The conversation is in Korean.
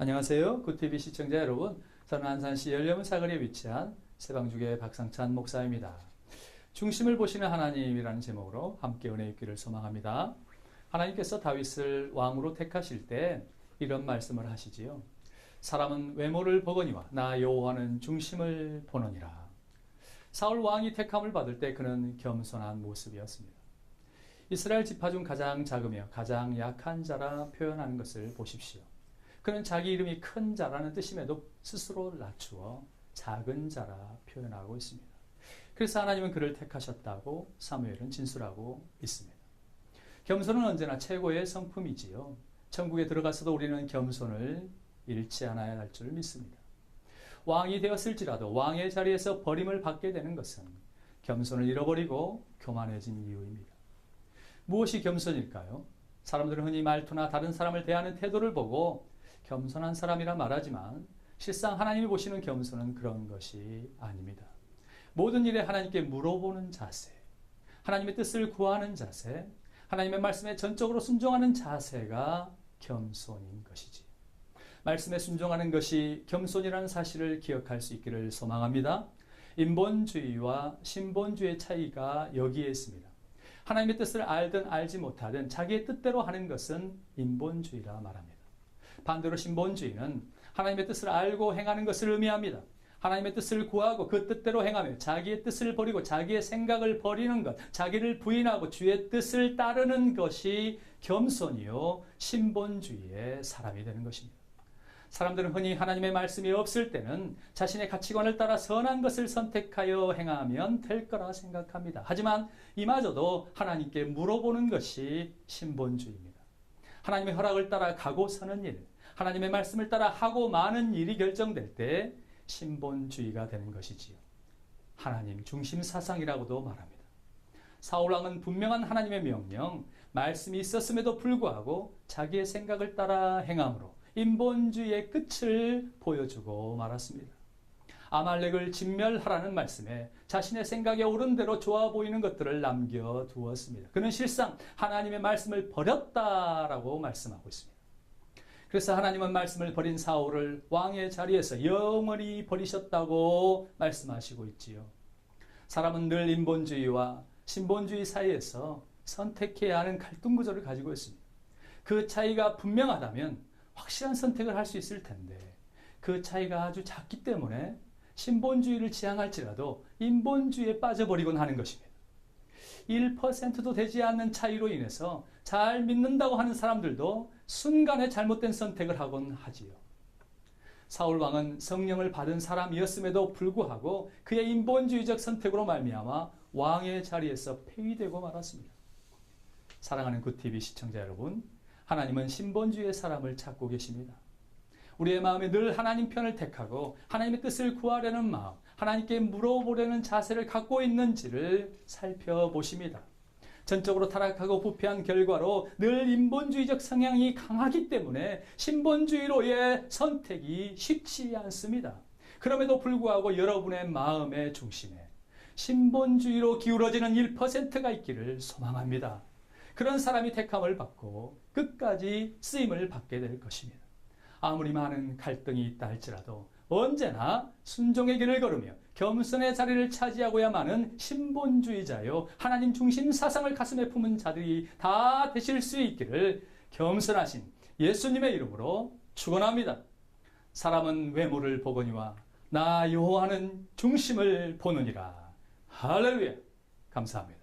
안녕하세요. 굿TV 시청자 여러분. 저는 안산시 열려문 사거리에 위치한 세방주교의 박상찬 목사입니다. 중심을 보시는 하나님이라는 제목으로 함께 은혜 있기를 소망합니다. 하나님께서 다윗을 왕으로 택하실 때 이런 말씀을 하시지요. 사람은 외모를 보거니와 나 여호와는 중심을 보느니라. 사울 왕이 택함을 받을 때 그는 겸손한 모습이었습니다. 이스라엘 지파 중 가장 작으며 가장 약한 자라 표현하는 것을 보십시오. 그는 자기 이름이 큰 자라는 뜻임에도 스스로 낮추어 작은 자라 표현하고 있습니다. 그래서 하나님은 그를 택하셨다고 사무엘은 진술하고 있습니다. 겸손은 언제나 최고의 성품이지요. 천국에 들어가서도 우리는 겸손을 잃지 않아야 할 줄 믿습니다. 왕이 되었을지라도 왕의 자리에서 버림을 받게 되는 것은 겸손을 잃어버리고 교만해진 이유입니다. 무엇이 겸손일까요? 사람들은 흔히 말투나 다른 사람을 대하는 태도를 보고 겸손한 사람이라 말하지만 실상 하나님이 보시는 겸손은 그런 것이 아닙니다. 모든 일에 하나님께 물어보는 자세, 하나님의 뜻을 구하는 자세, 하나님의 말씀에 전적으로 순종하는 자세가 겸손인 것이지. 말씀에 순종하는 것이 겸손이라는 사실을 기억할 수 있기를 소망합니다. 인본주의와 신본주의의 차이가 여기에 있습니다. 하나님의 뜻을 알든 알지 못하든 자기의 뜻대로 하는 것은 인본주의라 말합니다. 반대로 신본주의는 하나님의 뜻을 알고 행하는 것을 의미합니다. 하나님의 뜻을 구하고 그 뜻대로 행하며 자기의 뜻을 버리고 자기의 생각을 버리는 것, 자기를 부인하고 주의 뜻을 따르는 것이 겸손이요 신본주의의 사람이 되는 것입니다. 사람들은 흔히 하나님의 말씀이 없을 때는 자신의 가치관을 따라 선한 것을 선택하여 행하면 될 거라 생각합니다. 하지만 이마저도 하나님께 물어보는 것이 신본주의입니다. 하나님의 허락을 따라 가고 서는 일, 하나님의 말씀을 따라 하고 마는 일이 결정될 때 신본주의가 되는 것이지요. 하나님 중심 사상이라고도 말합니다. 사울왕은 분명한 하나님의 명령, 말씀이 있었음에도 불구하고 자기의 생각을 따라 행함으로 인본주의의 끝을 보여주고 말았습니다. 아말렉을 진멸하라는 말씀에 자신의 생각에 옳은 대로 좋아 보이는 것들을 남겨두었습니다. 그는 실상 하나님의 말씀을 버렸다라고 말씀하고 있습니다. 그래서 하나님은 말씀을 버린 사울을 왕의 자리에서 영원히 버리셨다고 말씀하시고 있지요. 사람은 늘 인본주의와 신본주의 사이에서 선택해야 하는 갈등 구조를 가지고 있습니다. 그 차이가 분명하다면 확실한 선택을 할 수 있을 텐데 그 차이가 아주 작기 때문에 신본주의를 지향할지라도 인본주의에 빠져버리곤 하는 것입니다. 1%도 되지 않는 차이로 인해서 잘 믿는다고 하는 사람들도 순간에 잘못된 선택을 하곤 하지요. 사울왕은 성령을 받은 사람이었음에도 불구하고 그의 인본주의적 선택으로 말미암아 왕의 자리에서 폐위되고 말았습니다. 사랑하는 굿TV 시청자 여러분, 하나님은 신본주의의 사람을 찾고 계십니다. 우리의 마음에 늘 하나님 편을 택하고 하나님의 뜻을 구하려는 마음, 하나님께 물어보려는 자세를 갖고 있는지를 살펴보십니다. 전적으로 타락하고 부패한 결과로 늘 인본주의적 성향이 강하기 때문에 신본주의로의 선택이 쉽지 않습니다. 그럼에도 불구하고 여러분의 마음의 중심에 신본주의로 기울어지는 1%가 있기를 소망합니다. 그런 사람이 택함을 받고 끝까지 쓰임을 받게 될 것입니다. 아무리 많은 갈등이 있다 할지라도 언제나 순종의 길을 걸으며 겸손의 자리를 차지하고야만은 신본주의자요 하나님 중심 사상을 가슴에 품은 자들이 다 되실 수 있기를 겸손하신 예수님의 이름으로 축원합니다. 사람은 외모를 보거니와 나 여호와는 중심을 보느니라. 할렐루야. 감사합니다.